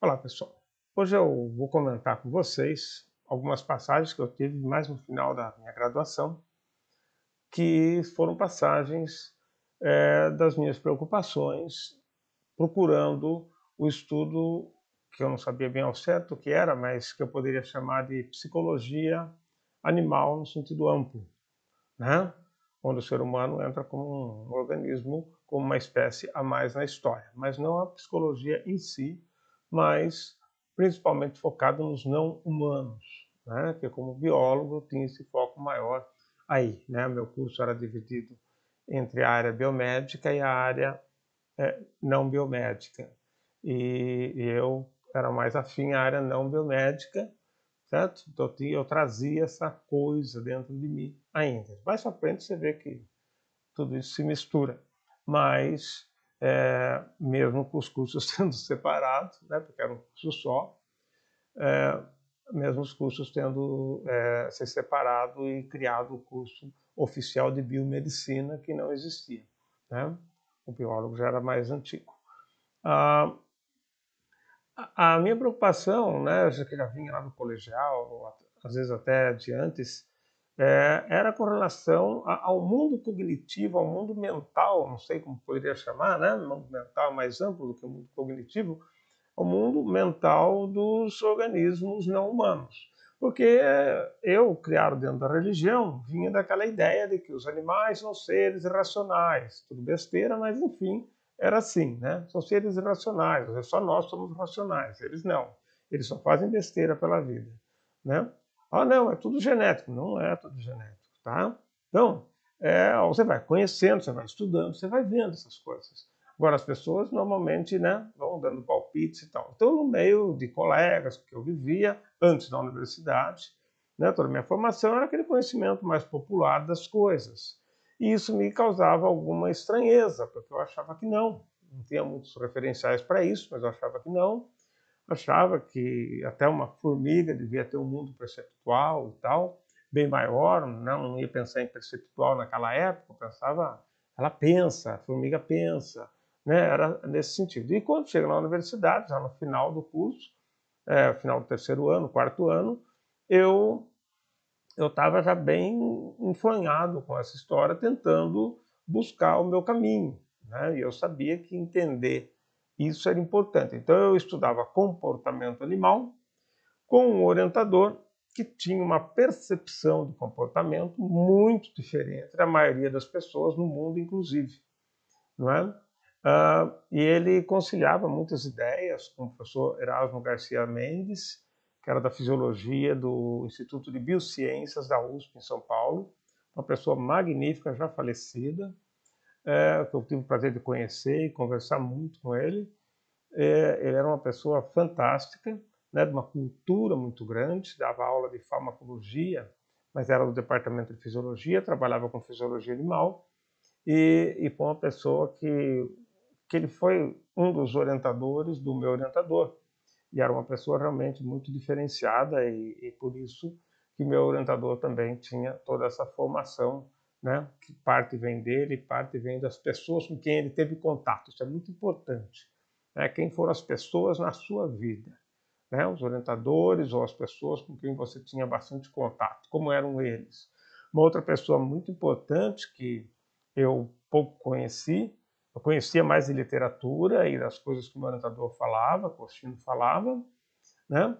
Olá, pessoal. Hoje eu vou comentar com vocês algumas passagens que eu tive mais no final da minha graduação, que foram passagens das minhas preocupações, procurando o estudo que eu não sabia bem ao certo o que era, mas que eu poderia chamar de psicologia animal no sentido amplo, né? Onde o ser humano entra como um organismo, como uma espécie a mais na história, mas não a psicologia em si, mas principalmente focado nos não humanos, né? Que como biólogo eu tinha esse foco maior aí, né? Meu curso era dividido entre a área biomédica e a área não biomédica, e eu era mais afim à área não biomédica, certo? Então eu trazia essa coisa dentro de mim ainda. Mais para frente você vê que tudo isso se mistura, mas mesmo com os cursos sendo separados, né, porque era um curso só, é, mesmo os cursos tendo se separado e criado o curso oficial de biomedicina que não existia, né? O biólogo já era mais antigo. Ah, a minha preocupação, né, já que já vinha lá do colegial, às vezes até de antes, era com relação ao mundo cognitivo, ao mundo mental, não sei como poderia chamar, né? O mundo mental é mais amplo do que o mundo cognitivo, ao mundo mental dos organismos não humanos. Porque eu, criado dentro da religião, vinha daquela ideia de que os animais são seres irracionais. Tudo besteira, mas enfim, era assim, né? São seres irracionais, só nós somos racionais, eles não. Eles só fazem besteira pela vida, né? Ah, não, é tudo genético. Não é tudo genético, tá? Então, você vai conhecendo, você vai estudando, você vai vendo essas coisas. Agora, as pessoas normalmente, né, vão dando palpites e tal. Então, no meio de colegas que eu vivia antes da universidade, né, toda a minha formação era aquele conhecimento mais popular das coisas. E isso me causava alguma estranheza, porque eu achava que não tinha muitos referenciais para isso, mas eu achava que não. Achava que até uma formiga devia ter um mundo perceptual e tal, bem maior, não ia pensar em perceptual naquela época, eu pensava, ela pensa, a formiga pensa, né? Era nesse sentido. E quando chega na universidade, já no final do curso, final do terceiro ano, quarto ano, eu estava já bem enfronhado com essa história, tentando buscar o meu caminho, né? E eu sabia que entender isso era importante. Então eu estudava comportamento animal com um orientador que tinha uma percepção de comportamento muito diferente da maioria das pessoas no mundo, inclusive, não é? E ele conciliava muitas ideias com o professor Erasmo Garcia Mendes, que era da Fisiologia do Instituto de Biociências da USP em São Paulo, uma pessoa magnífica, já falecida, que eu tive o prazer de conhecer e conversar muito com ele. Ele era uma pessoa fantástica, né, de uma cultura muito grande, dava aula de farmacologia, mas era do departamento de fisiologia, trabalhava com fisiologia animal, e foi uma pessoa que ele foi um dos orientadores do meu orientador, e era uma pessoa realmente muito diferenciada, e por isso que meu orientador também tinha toda essa formação, né, que parte vem dele, parte vem das pessoas com quem ele teve contato. Isso é muito importante, né? Quem foram as pessoas na sua vida, né? Os orientadores ou as pessoas com quem você tinha bastante contato, como eram eles. Uma outra pessoa muito importante que eu pouco conheci, eu conhecia mais de literatura e das coisas que o meu orientador falava, Costino falava, né?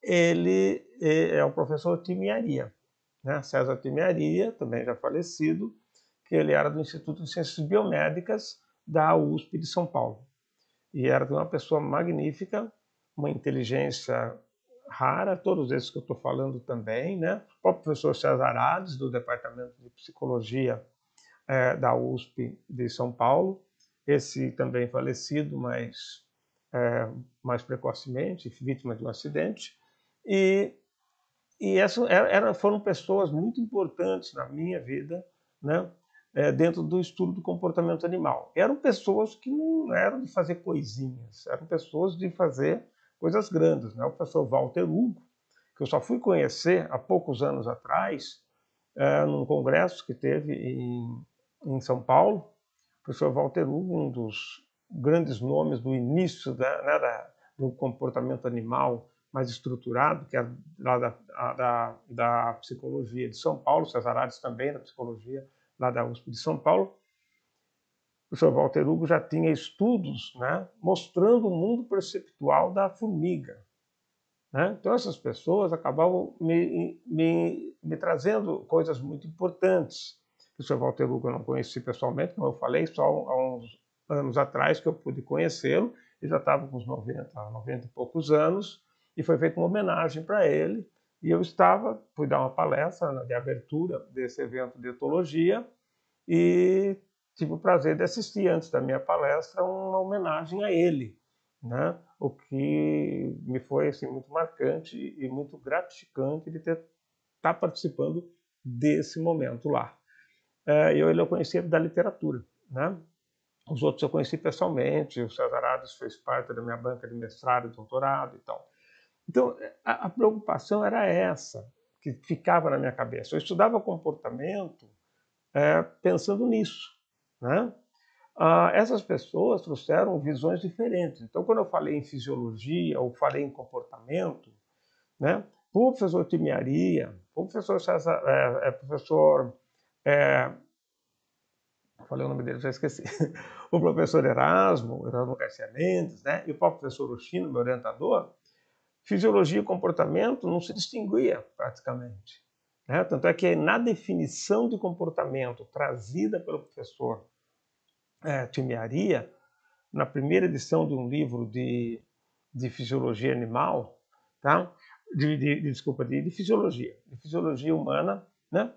Ele é o professor Timiaria, né? César Timiaria, também já falecido, que ele era do Instituto de Ciências Biomédicas da USP de São Paulo. E era uma pessoa magnífica, uma inteligência rara, todos esses que eu estou falando também, né? O próprio professor César Hades, do Departamento de Psicologia da USP de São Paulo, esse também falecido, mas mais precocemente, vítima de um acidente, e, foram pessoas muito importantes na minha vida, né? Dentro do estudo do comportamento animal. Eram pessoas que não eram de fazer coisinhas, eram pessoas de fazer coisas grandes, né? O professor Walter Hugo, que eu só fui conhecer há poucos anos atrás, num congresso que teve em São Paulo, o professor Walter Hugo, um dos grandes nomes do início do comportamento animal mais estruturado, que é lá da psicologia de São Paulo, Cesarades também, da psicologia lá da USP de São Paulo. O professor Walter Hugo já tinha estudos, né, mostrando o mundo perceptual da formiga. Né? Então essas pessoas acabavam me trazendo coisas muito importantes. O professor Walter Hugo eu não conheci pessoalmente, como eu falei, só há uns anos atrás que eu pude conhecê-lo. Ele já estava com uns 90 e poucos anos, e foi feita uma homenagem para ele. E eu fui dar uma palestra de abertura desse evento de etologia, e tive o prazer de assistir, antes da minha palestra, uma homenagem a ele, né? O que me foi assim, muito marcante e muito gratificante de estar participando desse momento lá. Eu conheci da literatura, né? Os outros eu conheci pessoalmente, o Cesarades fez parte da minha banca de mestrado e doutorado e tal. Então, a preocupação era essa, que ficava na minha cabeça. Eu estudava comportamento pensando nisso, né? Essas pessoas trouxeram visões diferentes. Então, quando eu falei em fisiologia ou falei em comportamento, né, o professor Timiaria, o professor César, falei o nome dele, já esqueci, o professor Erasmo Garcia Mendes, né, e o próprio professor Oshino, meu orientador, fisiologia e comportamento não se distinguia praticamente. Né? Tanto é que na definição de comportamento trazida pelo professor Timiaria, na primeira edição de um livro de fisiologia animal, tá? de fisiologia humana, né?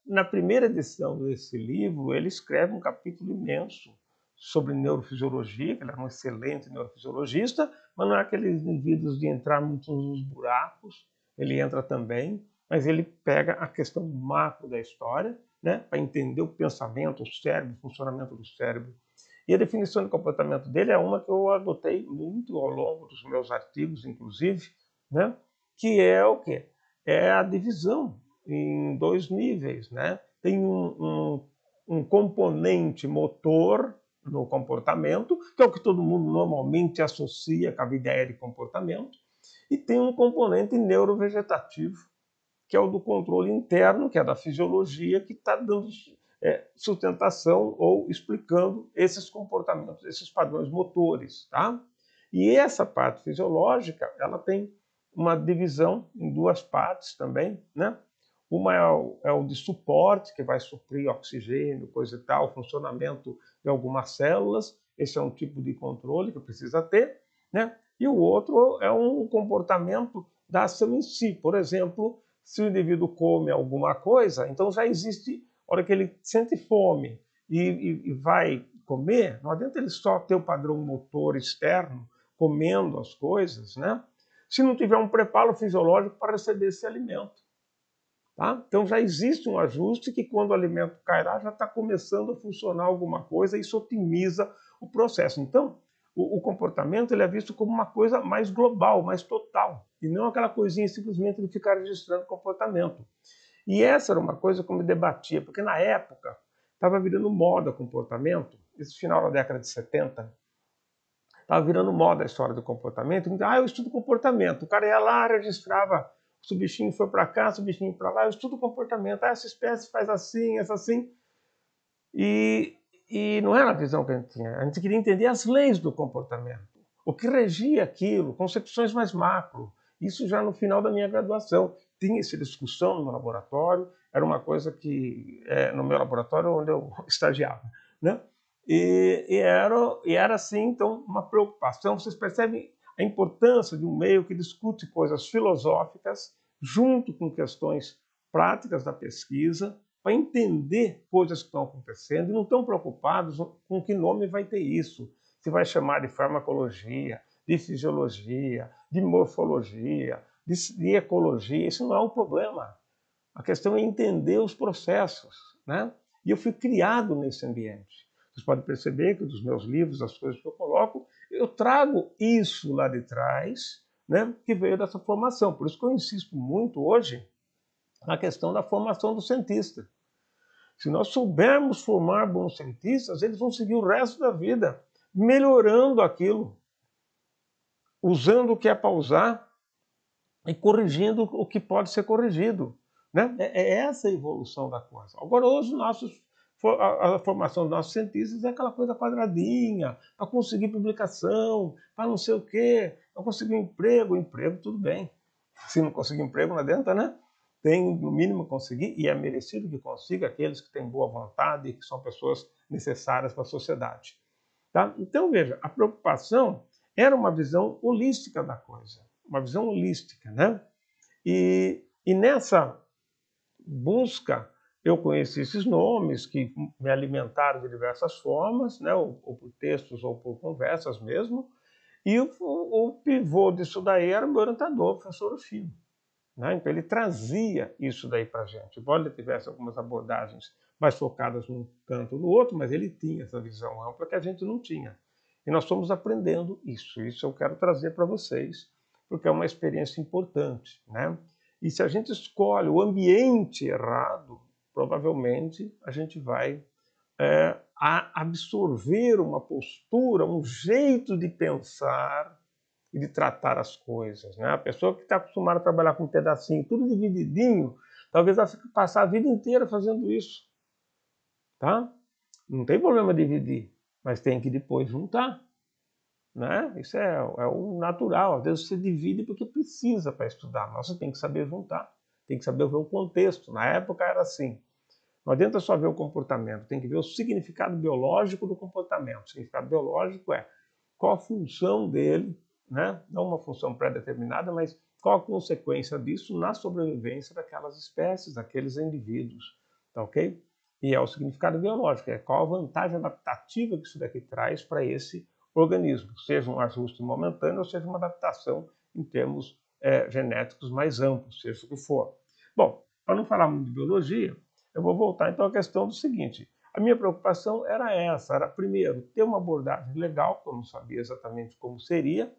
Na primeira edição desse livro, ele escreve um capítulo imenso sobre neurofisiologia, que ele era um excelente neurofisiologista, mas não é aqueles indivíduos de entrar muito nos buracos, ele entra também, mas ele pega a questão macro da história, né, para entender o pensamento, o cérebro, o funcionamento do cérebro. E a definição de comportamento dele é uma que eu adotei muito ao longo dos meus artigos, inclusive, né, que é o quê? É a divisão em dois níveis, né? Tem um componente motor no comportamento, que é o que todo mundo normalmente associa com a ideia de comportamento, e tem um componente neurovegetativo, que é o do controle interno, que é da fisiologia, que está dando sustentação ou explicando esses comportamentos, esses padrões motores. Tá? E essa parte fisiológica, ela tem uma divisão em duas partes também, né? Uma é o de suporte, que vai suprir oxigênio, coisa e tal, funcionamento de algumas células. Esse é um tipo de controle que precisa ter, né? E o outro é um comportamento da ação em si. Por exemplo, se o indivíduo come alguma coisa, então já existe, a hora que ele sente fome e vai comer, não adianta ele só ter o padrão motor externo, comendo as coisas, né? Se não tiver um preparo fisiológico para receber esse alimento. Tá? Então já existe um ajuste que quando o alimento cai lá já está começando a funcionar alguma coisa e isso otimiza o processo. Então o comportamento ele é visto como uma coisa mais global, mais total, e não aquela coisinha simplesmente de ficar registrando comportamento. E essa era uma coisa que eu me debatia, porque na época estava virando moda comportamento, esse final da década de 70, estava virando moda a história do comportamento. Então, eu estudo comportamento. O cara ia lá, registrava, se o bichinho foi para cá, se o bichinho para lá, eu estudo comportamento. Essa espécie faz assim, essa assim. E não era a visão que a gente tinha. A gente queria entender as leis do comportamento. O que regia aquilo, concepções mais macro. Isso já no final da minha graduação. Tinha essa discussão no meu laboratório. Era uma coisa que, no meu laboratório, onde eu estagiava, né? E era assim, então, uma preocupação. Vocês percebem a importância de um meio que discute coisas filosóficas junto com questões práticas da pesquisa, para entender coisas que estão acontecendo e não estão preocupados com que nome vai ter isso. Se vai chamar de farmacologia, de fisiologia, de morfologia, de ecologia, isso não é um problema. A questão é entender os processos, né? E eu fui criado nesse ambiente. Vocês podem perceber que dos meus livros, as coisas que eu coloco, eu trago isso lá de trás, né, que veio dessa formação. Por isso que eu insisto muito hoje na questão da formação do cientista. Se nós soubermos formar bons cientistas, eles vão seguir o resto da vida melhorando aquilo, usando o que é para usar e corrigindo o que pode ser corrigido. Né? É essa a evolução da coisa. Agora, hoje, a formação dos nossos cientistas é aquela coisa quadradinha, para conseguir publicação, para não sei o quê, para conseguir emprego, tudo bem. Se não conseguir emprego, não adianta, né? Tem, no mínimo, conseguir, e é merecido que consiga aqueles que têm boa vontade e que são pessoas necessárias para a sociedade. Tá? Então, veja, a preocupação era uma visão holística da coisa, uma visão holística, né? E nessa busca, eu conheci esses nomes que me alimentaram de diversas formas, né? ou por textos ou por conversas mesmo, e o pivô disso daí era o meu orientador, o professor Rufino. Né? Então ele trazia isso daí para a gente. Embora ele tivesse algumas abordagens mais focadas num canto ou no outro, mas ele tinha essa visão ampla que a gente não tinha. E nós estamos aprendendo isso. Isso eu quero trazer para vocês, porque é uma experiência importante. Né? E se a gente escolhe o ambiente errado, provavelmente a gente vai absorver uma postura, um jeito de pensar e de tratar as coisas. Né? A pessoa que está acostumada a trabalhar com um pedacinho, tudo divididinho, talvez ela fique passar a vida inteira fazendo isso. Tá? Não tem problema dividir, mas tem que depois juntar. Né? Isso é o natural. Às vezes você divide porque precisa para estudar, mas você tem que saber juntar, tem que saber ver o contexto. Na época era assim. Não adianta só ver o comportamento, tem que ver o significado biológico do comportamento. O significado biológico é qual a função dele, né? Não uma função pré-determinada, mas qual a consequência disso na sobrevivência daquelas espécies, daqueles indivíduos. Tá ok? E é o significado biológico, é qual a vantagem adaptativa que isso daqui traz para esse organismo, seja um ajuste momentâneo ou seja uma adaptação em termos genéticos mais amplos, seja o que for. Bom, para não falar muito de biologia, eu vou voltar então à questão do seguinte. A minha preocupação era essa, era primeiro, ter uma abordagem legal, que eu não sabia exatamente como seria,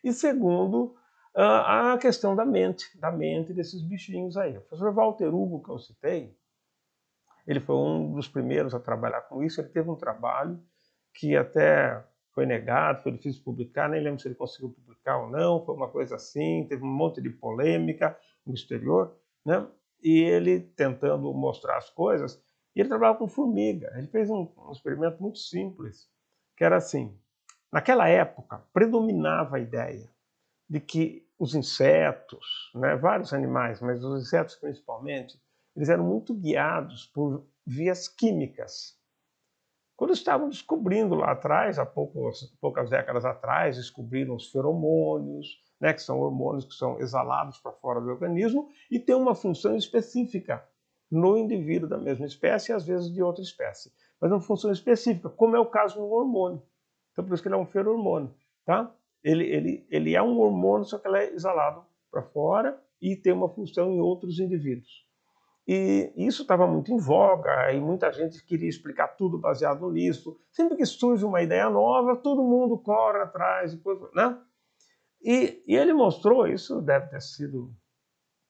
e segundo, a questão da mente desses bichinhos aí. O professor Walter Hugo, que eu citei, ele foi um dos primeiros a trabalhar com isso, ele teve um trabalho que até foi negado, foi difícil publicar, nem lembro se ele conseguiu publicar ou não, foi uma coisa assim, teve um monte de polêmica no exterior, né? E ele tentando mostrar as coisas, e ele trabalhava com formiga. Ele fez um experimento muito simples, que era assim, naquela época predominava a ideia de que os insetos, né, vários animais, mas os insetos principalmente, eles eram muito guiados por vias químicas. Quando estavam descobrindo lá atrás, há poucas décadas atrás, descobriram os feromônios, né, que são hormônios que são exalados para fora do organismo e têm uma função específica no indivíduo da mesma espécie e às vezes de outra espécie. Mas uma função específica, como é o caso do hormônio. Então por isso que ele é um feromônio. Tá? Ele é um hormônio, só que ele é exalado para fora e tem uma função em outros indivíduos. E isso estava muito em voga, e muita gente queria explicar tudo baseado nisso. Sempre que surge uma ideia nova, todo mundo corre atrás, depois, né? E ele mostrou, isso deve ter sido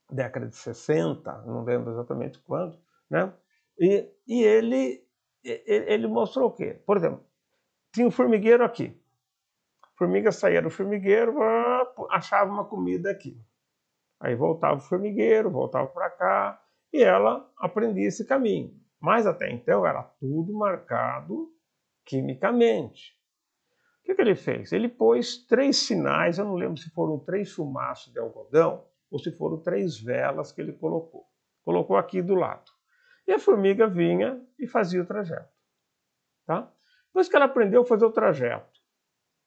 década de 60, não lembro exatamente quando, né? E ele mostrou o quê? Por exemplo, tinha um formigueiro aqui. A formiga saía do formigueiro, achava uma comida aqui. Aí voltava o formigueiro, voltava para cá, e ela aprendia esse caminho. Mas até então era tudo marcado quimicamente. O que ele fez? Ele pôs 3 sinais, eu não lembro se foram 3 chumaços de algodão ou se foram 3 velas que ele colocou. Colocou aqui do lado. E a formiga vinha e fazia o trajeto. Tá? Depois que ela aprendeu a fazer o trajeto,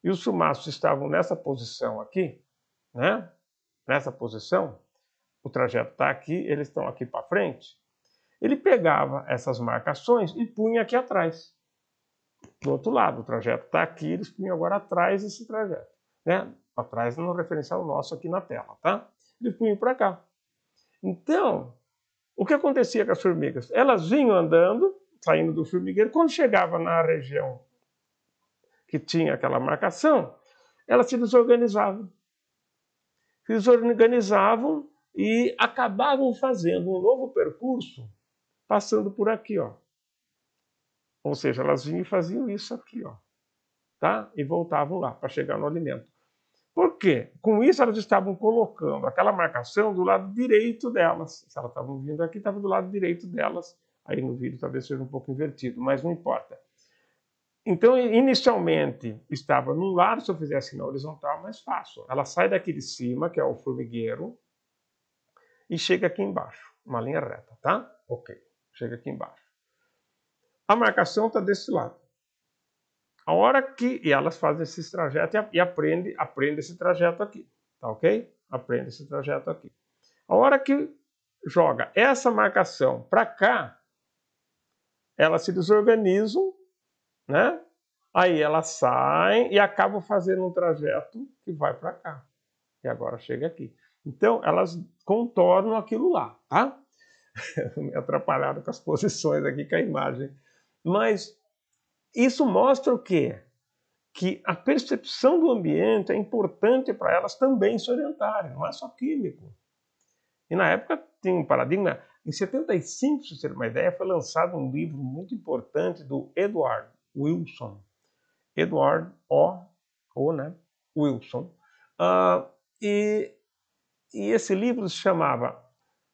e os chumaços estavam nessa posição aqui, né? Nessa posição, o trajeto está aqui, eles estão aqui para frente, ele pegava essas marcações e punha aqui atrás. Do outro lado, o trajeto está aqui, eles punham agora atrás desse trajeto. Né? Atrás no referencial nosso aqui na tela. Tá? Eles punham para cá. Então, o que acontecia com as formigas? Elas vinham andando, saindo do formigueiro, quando chegava na região que tinha aquela marcação, elas se desorganizavam. Se desorganizavam e acabavam fazendo um novo percurso passando por aqui, ó. Ou seja, elas vinham e faziam isso aqui, ó. tá? E voltavam lá para chegar no alimento. Por quê? Com isso elas estavam colocando aquela marcação do lado direito delas. Se elas estavam vindo aqui, estava do lado direito delas. Aí no vídeo talvez seja um pouco invertido, mas não importa. Então, inicialmente, estava num lado, se eu fizesse na horizontal, mais fácil. Ela sai daqui de cima, que é o formigueiro, e chega aqui embaixo. Uma linha reta, tá? Ok. Chega aqui embaixo. A marcação está desse lado. A hora que... E elas fazem esse trajeto e aprende esse trajeto aqui. Tá ok? Aprende esse trajeto aqui. A hora que joga essa marcação para cá, elas se desorganizam, né? Aí elas saem e acabam fazendo um trajeto que vai para cá. E agora chega aqui. Então, elas contornam aquilo lá, tá? Me atrapalharam com as posições aqui, com a imagem. Mas isso mostra o quê? Que a percepção do ambiente é importante para elas também se orientarem, não é só químico. E na época tinha um paradigma. Em 75, se você ter uma ideia, foi lançado um livro muito importante do Edward Wilson. Edward né? Wilson. E esse livro se chamava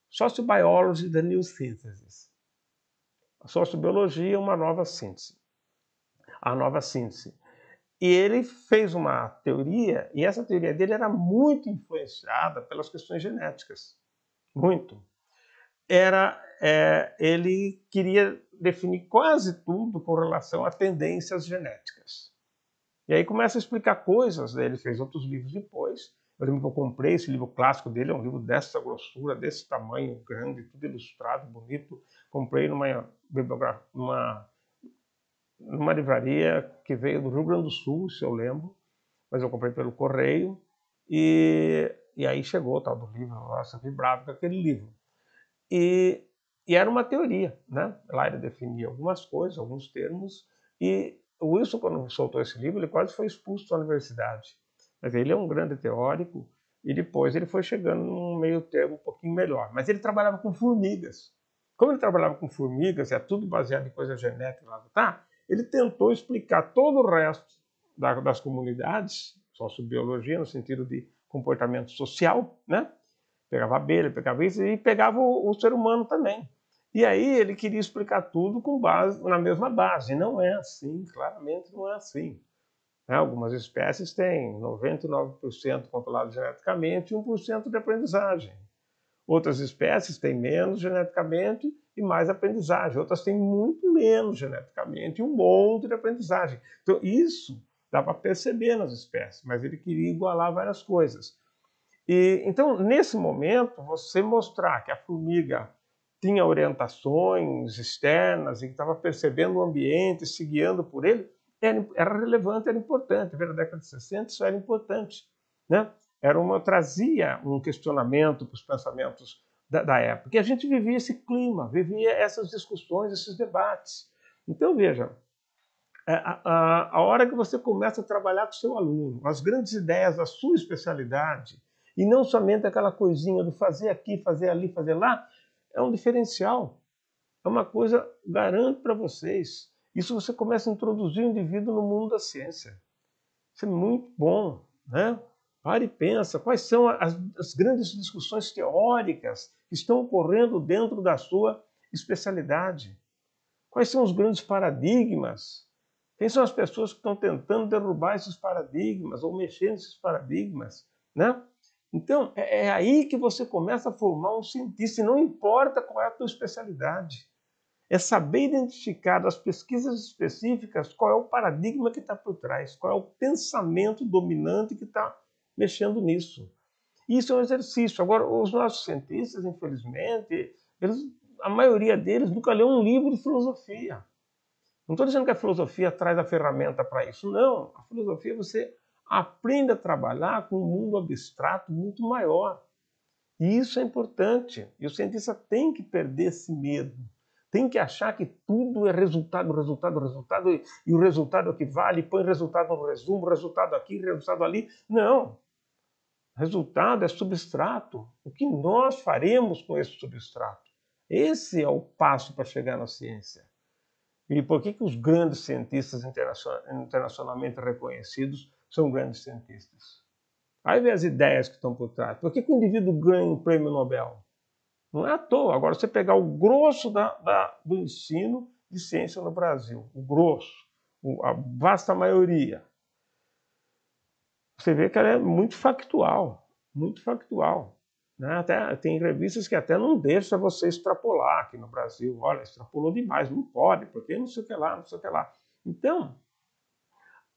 Sociobiology, The New Synthesis. A sociobiologia, uma nova síntese. A nova síntese. E ele fez uma teoria, e essa teoria dele era muito influenciada pelas questões genéticas. Muito. Ele queria definir quase tudo com relação a tendências genéticas. E aí começa a explicar coisas, né? Ele fez outros livros depois. Eu lembro que eu comprei esse livro clássico dele, é um livro dessa grossura, desse tamanho, grande, tudo ilustrado, bonito. Comprei numa livraria que veio do Rio Grande do Sul, se eu lembro, mas eu comprei pelo correio. E aí chegou o tal do livro, nossa, eu vibrava com aquele livro. E era uma teoria, né? Lá ele definia algumas coisas, alguns termos, e o Wilson, quando soltou esse livro, ele quase foi expulso da universidade. Mas ele é um grande teórico, e depois ele foi chegando num meio termo um pouquinho melhor. Mas ele trabalhava com formigas. Como ele trabalhava com formigas, é tudo baseado em coisa genética, tá? Ele tentou explicar todo o resto das comunidades, sociobiologia, no sentido de comportamento social, né? Pegava a abelha, pegava isso e pegava o ser humano também. E aí ele queria explicar tudo com base na mesma base. E não é assim, claramente não é assim. Algumas espécies têm 99% controlado geneticamente e 1% de aprendizagem. Outras espécies têm menos geneticamente e mais aprendizagem. Outras têm muito menos geneticamente e um monte de aprendizagem. Então isso dá para perceber nas espécies, mas ele queria igualar várias coisas. Então, nesse momento, você mostrar que a formiga tinha orientações externas e que estava percebendo o ambiente, se guiando por ele, era relevante, era importante. Na década de 60 isso era importante, né? Trazia um questionamento para os pensamentos da época. E a gente vivia esse clima, vivia essas discussões, esses debates. Então, veja, a hora que você começa a trabalhar com o seu aluno, as grandes ideias da sua especialidade, e não somente aquela coisinha do fazer aqui, fazer ali, fazer lá, é um diferencial. É uma coisa, garanto para vocês, isso você começa a introduzir o indivíduo no mundo da ciência. Isso é muito bom, né? Para e pensa, quais são as grandes discussões teóricas que estão ocorrendo dentro da sua especialidade? Quais são os grandes paradigmas? Quem são as pessoas que estão tentando derrubar esses paradigmas ou mexer nesses paradigmas, né? Então, é aí que você começa a formar um cientista, e não importa qual é a tua especialidade. É saber identificar das pesquisas específicas qual é o paradigma que está por trás, qual é o pensamento dominante que está mexendo nisso. Isso é um exercício. Agora, os nossos cientistas, infelizmente, a maioria deles nunca leu um livro de filosofia. Não estou dizendo que a filosofia traz a ferramenta para isso, não. A filosofia você aprende a trabalhar com um mundo abstrato muito maior. E isso é importante. E o cientista tem que perder esse medo. Tem que achar que tudo é resultado, resultado, resultado, e o resultado é o que vale, põe resultado no resumo, resultado aqui, resultado ali. Não. Resultado é substrato. O que nós faremos com esse substrato? Esse é o passo para chegar na ciência. E por que os grandes cientistas internacionalmente reconhecidos são grandes cientistas? Aí vem as ideias que estão por trás. Por que o indivíduo ganha um prêmio Nobel? Não é à toa. Agora, você pegar o grosso do ensino de ciência no Brasil, o grosso, a vasta maioria, você vê que ela é muito factual, muito factual. Né? Até, tem revistas que até não deixam você extrapolar aqui no Brasil. Olha, extrapolou demais, não pode, porque não sei o que lá, não sei o que lá. Então,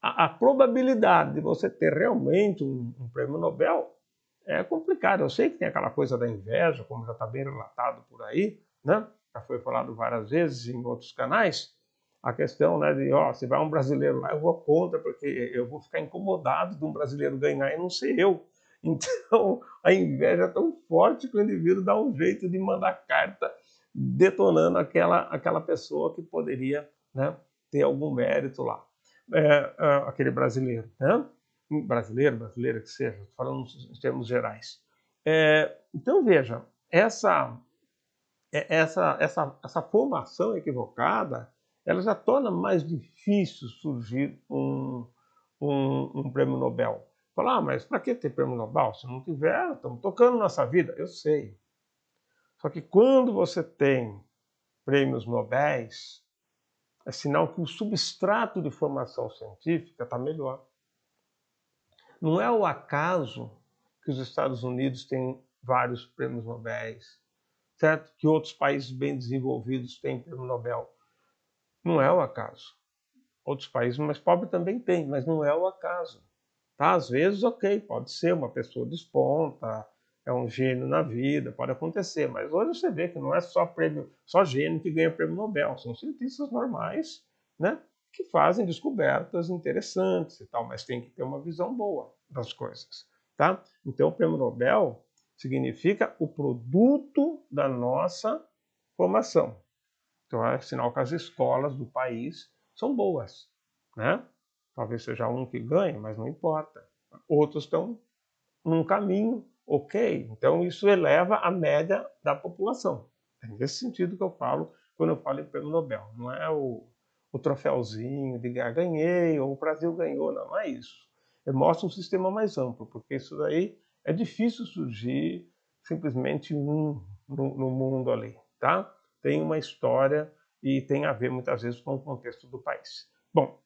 a probabilidade de você ter realmente um prêmio Nobel é complicado. Eu sei que tem aquela coisa da inveja, como já está bem relatado por aí, né? Já foi falado várias vezes em outros canais, a questão, né, de, ó, se vai um brasileiro lá, eu vou contra, porque eu vou ficar incomodado de um brasileiro ganhar e não ser eu. Então, a inveja é tão forte que o indivíduo dá um jeito de mandar carta detonando aquela pessoa que poderia, né, ter algum mérito lá. Aquele brasileiro, né? Brasileira que seja, falando em termos gerais. Então, veja, essa formação equivocada, ela já torna mais difícil surgir um prêmio Nobel. Falar, mas para que ter prêmio Nobel? Se não tiver, estamos tocando nossa vida. Eu sei. Só que quando você tem prêmios Nobéis, é sinal que o substrato de formação científica está melhor. Não é o acaso que os Estados Unidos têm vários prêmios Nobel, certo? Que outros países bem desenvolvidos têm prêmio Nobel. Não é o acaso. Outros países mais pobres também têm, mas não é o acaso. Tá? Às vezes, ok, pode ser, uma pessoa desponta, é um gênio na vida, pode acontecer, mas hoje você vê que não é só gênio que ganha prêmio Nobel, são cientistas normais, né, que fazem descobertas interessantes e tal, mas tem que ter uma visão boa das coisas. Tá? Então, o prêmio Nobel significa o produto da nossa formação. Então, é sinal que as escolas do país são boas, né? Talvez seja um que ganhe, mas não importa. Outros estão num caminho ok. Então, isso eleva a média da população. É nesse sentido que eu falo quando eu falo em prêmio Nobel. Não é o troféuzinho de ganhei, ou o Brasil ganhou, não é isso. Mostra um sistema mais amplo, porque isso daí é difícil surgir simplesmente no mundo ali, tá? Tem uma história e tem a ver muitas vezes com o contexto do país. Bom,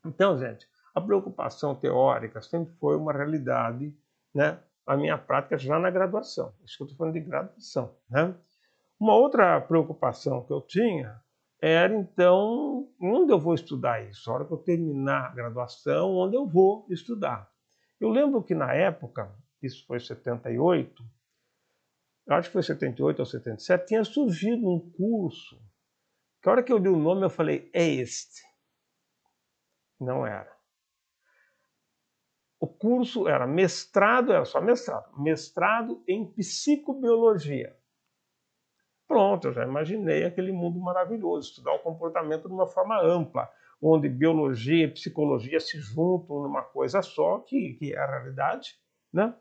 então, gente, a preocupação teórica sempre foi uma realidade, né? A minha prática já na graduação. Isso que eu estou falando de graduação, né? Uma outra preocupação que eu tinha era, então, onde eu vou estudar isso? A hora que eu terminar a graduação, onde eu vou estudar? Eu lembro que na época, isso foi 78, acho que foi 78 ou 77, tinha surgido um curso, que a hora que eu li o nome eu falei, é este. Não era. O curso era mestrado, era só mestrado em psicobiologia. Pronto, eu já imaginei aquele mundo maravilhoso, estudar o comportamento de uma forma ampla, onde biologia e psicologia se juntam numa coisa só, que é a realidade, né?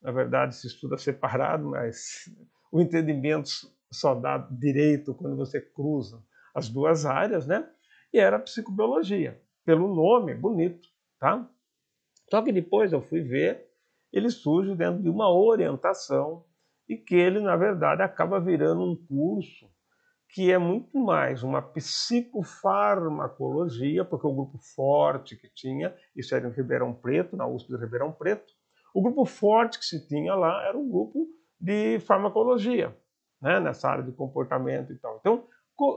Na verdade, se estuda separado, mas o entendimento só dá direito quando você cruza as duas áreas, né? E era psicobiologia, pelo nome, bonito, tá? Só que depois eu fui ver, ele surge dentro de uma orientação e que ele, na verdade, acaba virando um curso que é muito mais uma psicofarmacologia, porque o grupo forte que tinha, isso era em Ribeirão Preto, na USP de Ribeirão Preto, o grupo forte que se tinha lá era um grupo de farmacologia, né, nessa área de comportamento e tal. Então,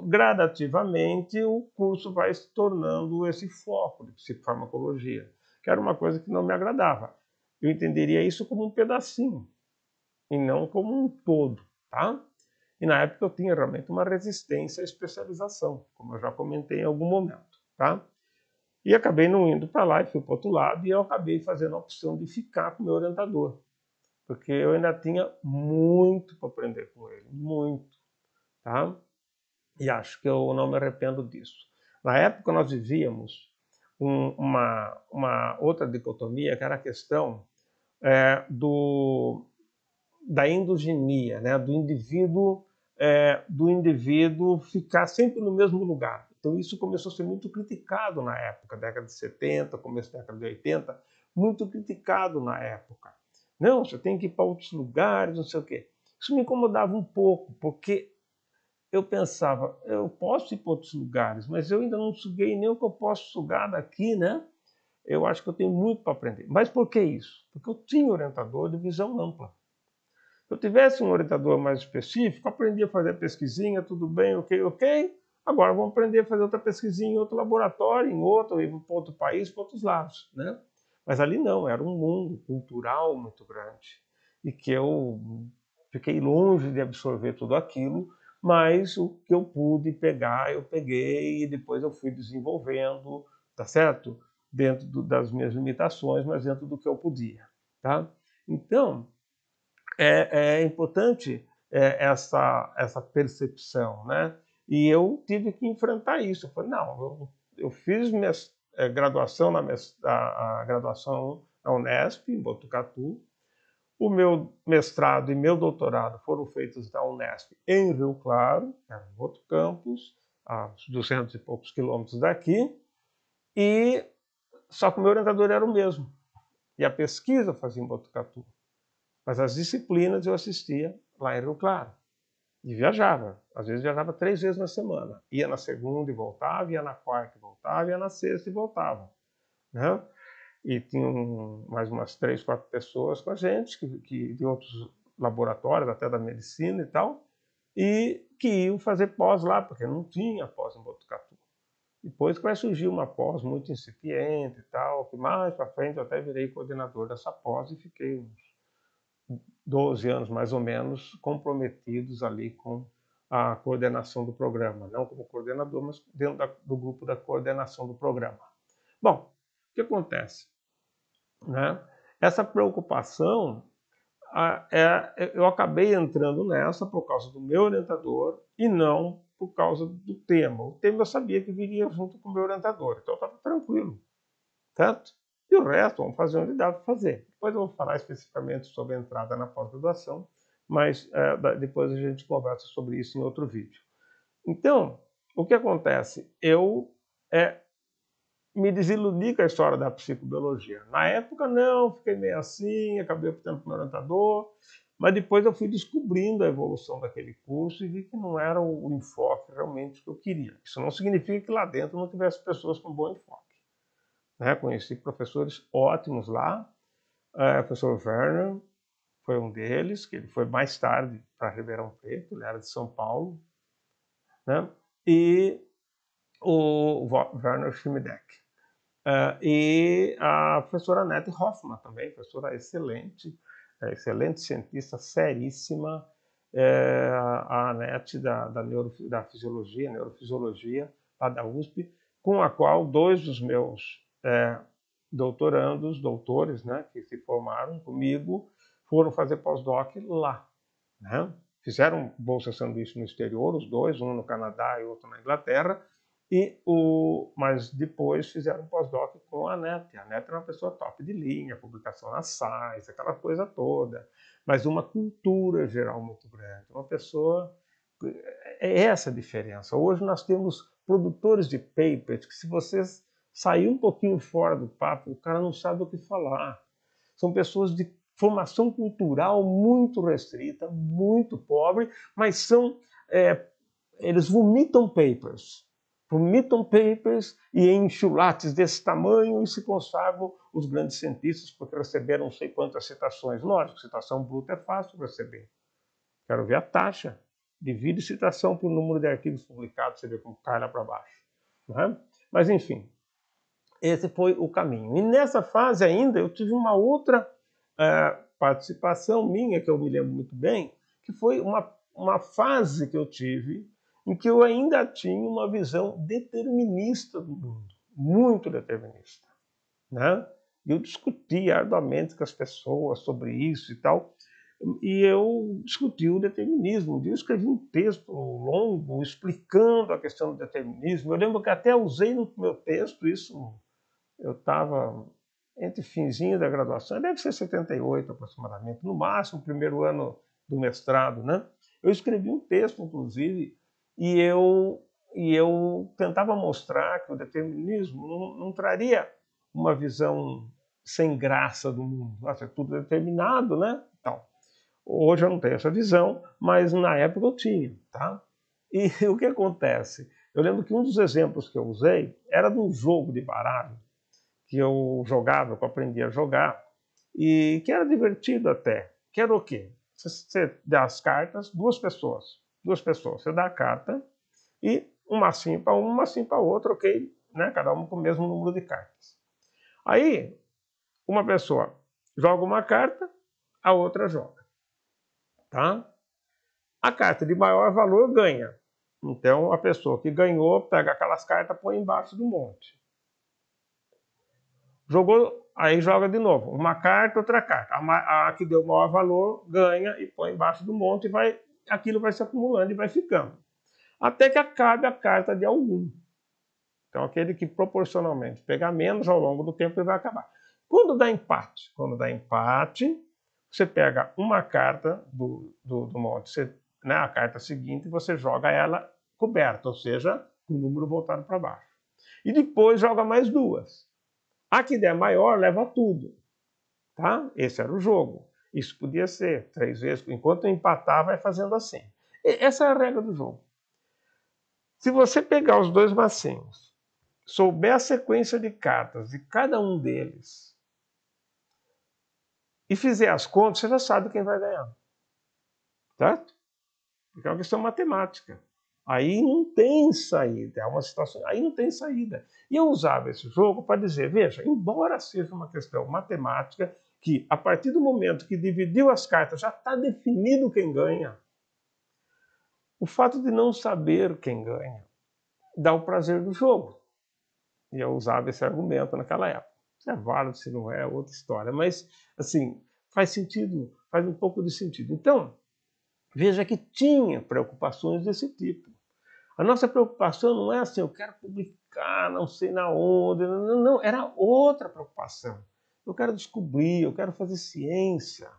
gradativamente, o curso vai se tornando esse foco de psicofarmacologia, que era uma coisa que não me agradava. Eu entenderia isso como um pedacinho, e não como um todo, tá? E na época eu tinha realmente uma resistência à especialização, como eu já comentei em algum momento, tá? E acabei não indo para lá e fui para o outro lado, e eu acabei fazendo a opção de ficar com o meu orientador, porque eu ainda tinha muito para aprender com ele, muito, tá? E acho que eu não me arrependo disso. Na época nós vivíamos uma outra dicotomia, que era a questão da endogenia, né? Do indivíduo ficar sempre no mesmo lugar. Então isso começou a ser muito criticado na época, década de 70, começo da década de 80, muito criticado na época. Não, você tem que ir para outros lugares, não sei o quê. Isso me incomodava um pouco, porque eu pensava, eu posso ir para outros lugares, mas eu ainda não suguei nem o que eu posso sugar daqui, né? Eu acho que eu tenho muito para aprender. Mas por que isso? Porque eu tinha orientador de visão ampla. Se eu tivesse um orientador mais específico, aprendi a fazer pesquisinha, tudo bem, ok. Agora vamos aprender a fazer outra pesquisinha em outro laboratório, em outro, ir para outro país, para outros lados, né? Mas ali não, era um mundo cultural muito grande e que eu fiquei longe de absorver tudo aquilo, mas o que eu pude pegar, eu peguei e depois eu fui desenvolvendo, tá certo? Dentro das minhas limitações, mas dentro do que eu podia, tá? Então, é importante essa percepção, né? E eu tive que enfrentar isso. Eu falei, não, eu fiz minha graduação, a graduação na Unesp, em Botucatu. O meu mestrado e meu doutorado foram feitos na Unesp em Rio Claro, era um outro campus, a 200 e poucos quilômetros daqui, e só que o meu orientador era o mesmo. E a pesquisa eu fazia em Botucatu. Mas as disciplinas eu assistia lá em Rio Claro. E viajava. Às vezes viajava 3 vezes na semana. Ia na segunda e voltava, ia na quarta e voltava, ia na sexta e voltava. Né? E tinham mais umas 3, 4 pessoas com a gente, de outros laboratórios, até da medicina e tal, e que iam fazer pós lá, porque não tinha pós em Botucatu. Depois que vai surgir uma pós muito incipiente e tal, que mais para frente eu até virei coordenador dessa pós e fiquei uns 12 anos, mais ou menos, comprometidos ali com a coordenação do programa. Não como coordenador, mas dentro do grupo da coordenação do programa. Bom, o que acontece? Né? Essa preocupação, eu acabei entrando nessa por causa do meu orientador e não por causa do tema. O tema eu sabia que viria junto com o meu orientador, então eu estava tranquilo, certo? E o resto, vamos fazer onde dá para fazer. Depois eu vou falar especificamente sobre a entrada na pós-graduação, mas depois a gente conversa sobre isso em outro vídeo. Então, o que acontece? Eu me desiludi com a história da psicobiologia. Na época, não, fiquei meio assim, acabei optando pelo orientador, mas depois eu fui descobrindo a evolução daquele curso e vi que não era o enfoque realmente que eu queria. Isso não significa que lá dentro não tivesse pessoas com bom enfoque. Né? Conheci professores ótimos lá, o professor Werner foi um deles, que ele foi mais tarde para Ribeirão Preto, ele era de São Paulo, né? E o Werner Schmideck. E a professora Annette Hoffmann também, professora excelente, excelente cientista, seríssima, a Annette da fisiologia, neurofisiologia, lá da USP, com a qual 2 dos meus doutores, né, que se formaram comigo, foram fazer pós-doc lá. Né? Fizeram bolsa sanduíche no exterior, os 2, um no Canadá e outro na Inglaterra, mas depois fizeram um pós-doc com a Annette. A Annette era uma pessoa top de linha, publicação na Science, aquela coisa toda, mas uma cultura geral muito grande. Uma pessoa... É essa a diferença. Hoje nós temos produtores de papers que, se vocês sair um pouquinho fora do papo, o cara não sabe o que falar. São pessoas de formação cultural muito restrita, muito pobre, mas eles vomitam papers e em enxulates desse tamanho e se consagram os grandes cientistas porque receberam não sei quantas citações. Lógico, citação bruta é fácil receber. Quero ver a taxa. Divide citação por número de artigos publicados, você vê como cai lá para baixo. Né? Mas, enfim, esse foi o caminho. E nessa fase ainda eu tive uma outra participação minha, que eu me lembro muito bem, que foi uma fase que eu tive em que eu ainda tinha uma visão determinista do mundo, muito determinista. Né? Eu discutia arduamente com as pessoas sobre isso e tal, e eu discuti o determinismo. Eu escrevi um texto longo explicando a questão do determinismo. Eu lembro que até usei no meu texto isso. Eu estava entre finzinho da graduação, deve ser 78 aproximadamente, no máximo, primeiro ano do mestrado, né? Eu escrevi um texto, inclusive, e eu E eu tentava mostrar que o determinismo não traria uma visão sem graça do mundo. Nossa, é tudo determinado, né? Então, hoje eu não tenho essa visão, mas na época eu tinha, tá? E o que acontece? Eu lembro que um dos exemplos que eu usei era de um jogo de baralho que eu jogava, que eu aprendi a jogar, e que era divertido até. Que era o quê? Você dá as cartas, duas pessoas. Você dá a carta e um massinho para um massinho para outro, ok? Né? Cada um com o mesmo número de cartas. Aí, uma pessoa joga uma carta, a outra joga. Tá? A carta de maior valor ganha. Então, a pessoa que ganhou pega aquelas cartas e põe embaixo do monte. Jogou, aí joga de novo. Uma carta, outra carta. A que deu maior valor ganha e põe embaixo do monte e aquilo vai se acumulando e vai ficando. Até que acabe a carta de algum. Então, aquele que proporcionalmente pegar menos ao longo do tempo, ele vai acabar. Quando dá empate, você pega uma carta do monte, né, a carta seguinte, e você joga ela coberta, ou seja, com o número voltado para baixo. E depois joga mais duas. A que der maior, leva tudo. Tá? Esse era o jogo. Isso podia ser 3 vezes. Enquanto empatar, vai fazendo assim. Essa é a regra do jogo. Se você pegar os dois massinhos, souber a sequência de cartas de cada um deles e fizer as contas, você já sabe quem vai ganhar. Certo? Porque é uma questão matemática. Aí não tem saída. É uma situação. Aí não tem saída. E eu usava esse jogo para dizer, veja, embora seja uma questão matemática, que a partir do momento que dividiu as cartas já está definido quem ganha, o fato de não saber quem ganha dá o prazer do jogo. E eu usava esse argumento naquela época. Se é válido, se não é, outra história. Mas, assim, faz sentido, faz um pouco de sentido. Então, veja que tinha preocupações desse tipo. A nossa preocupação não é assim, eu quero publicar, não sei na onde, não, era outra preocupação. Eu quero descobrir, eu quero fazer ciência.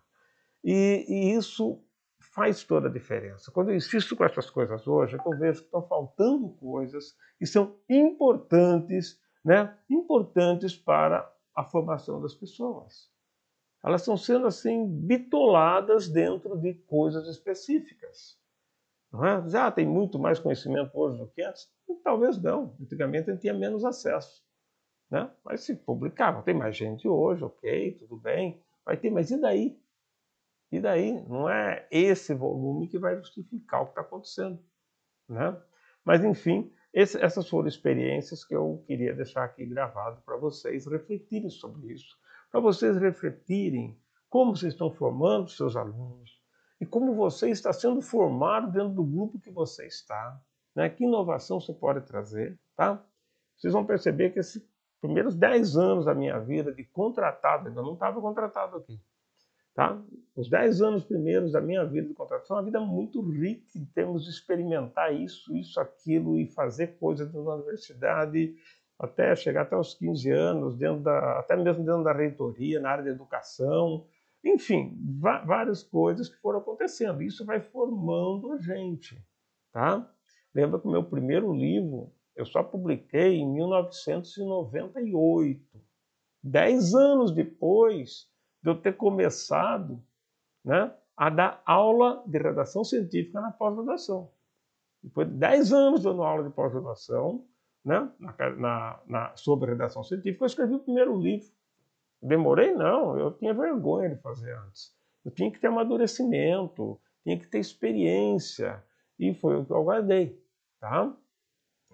E isso faz toda a diferença. Quando eu insisto com essas coisas hoje, é que eu vejo que estão faltando coisas que são importantes, né? Importantes para a formação das pessoas. Elas estão sendo assim bitoladas dentro de coisas específicas. Não é? Tem muito mais conhecimento hoje do que antes? Talvez não. Antigamente a gente tinha menos acesso. Né? Mas se publicava, tem mais gente hoje, ok, tudo bem. Vai ter, mas e daí? E daí? Não é esse volume que vai justificar o que está acontecendo. Né? Mas, enfim, essas foram experiências que eu queria deixar aqui gravado para vocês refletirem sobre isso. Para vocês refletirem como vocês estão formando seus alunos e como você está sendo formado dentro do grupo que você está. Né? Que inovação você pode trazer. Tá? Vocês vão perceber que esses primeiros 10 anos da minha vida de contratado, ainda não estava contratado aqui, tá? Os 10 anos primeiros da minha vida de contratação, uma vida muito rica em termos de experimentar isso, aquilo, e fazer coisas na universidade, até chegar até os 15 anos, até mesmo dentro da reitoria, na área de educação, enfim, várias coisas que foram acontecendo. Isso vai formando a gente, tá? Lembra que o meu primeiro livro eu só publiquei em 1998. 10 anos depois de eu ter começado, né, a dar aula de redação científica na pós-graduação. Depois de 10 anos dando aula de pós-graduação, né, sobre redação científica, eu escrevi o primeiro livro. Demorei? Não, eu tinha vergonha de fazer antes. Eu tinha que ter amadurecimento, tinha que ter experiência, e foi o que eu guardei, tá?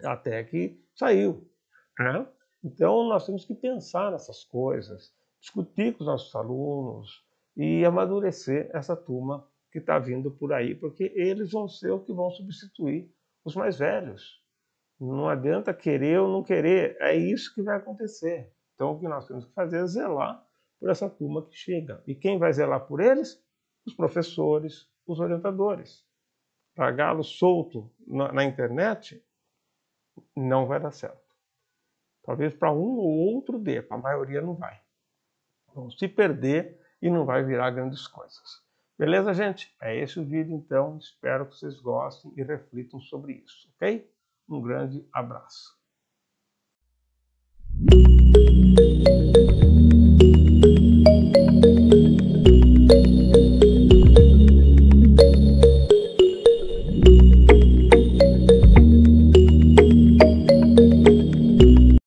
Até que saiu. Né? Então, nós temos que pensar nessas coisas, discutir com os nossos alunos e amadurecer essa turma que está vindo por aí, porque eles vão ser o que vão substituir os mais velhos. Não adianta querer ou não querer, é isso que vai acontecer. Então, o que nós temos que fazer é zelar por essa turma que chega. E quem vai zelar por eles? Os professores, os orientadores. Largá-los solto na internet não vai dar certo. Talvez para um ou outro dê, para a maioria não vai. Vão se perder e não vai virar grandes coisas. Beleza, gente? É esse o vídeo, então. Espero que vocês gostem e reflitam sobre isso, ok? Um grande abraço.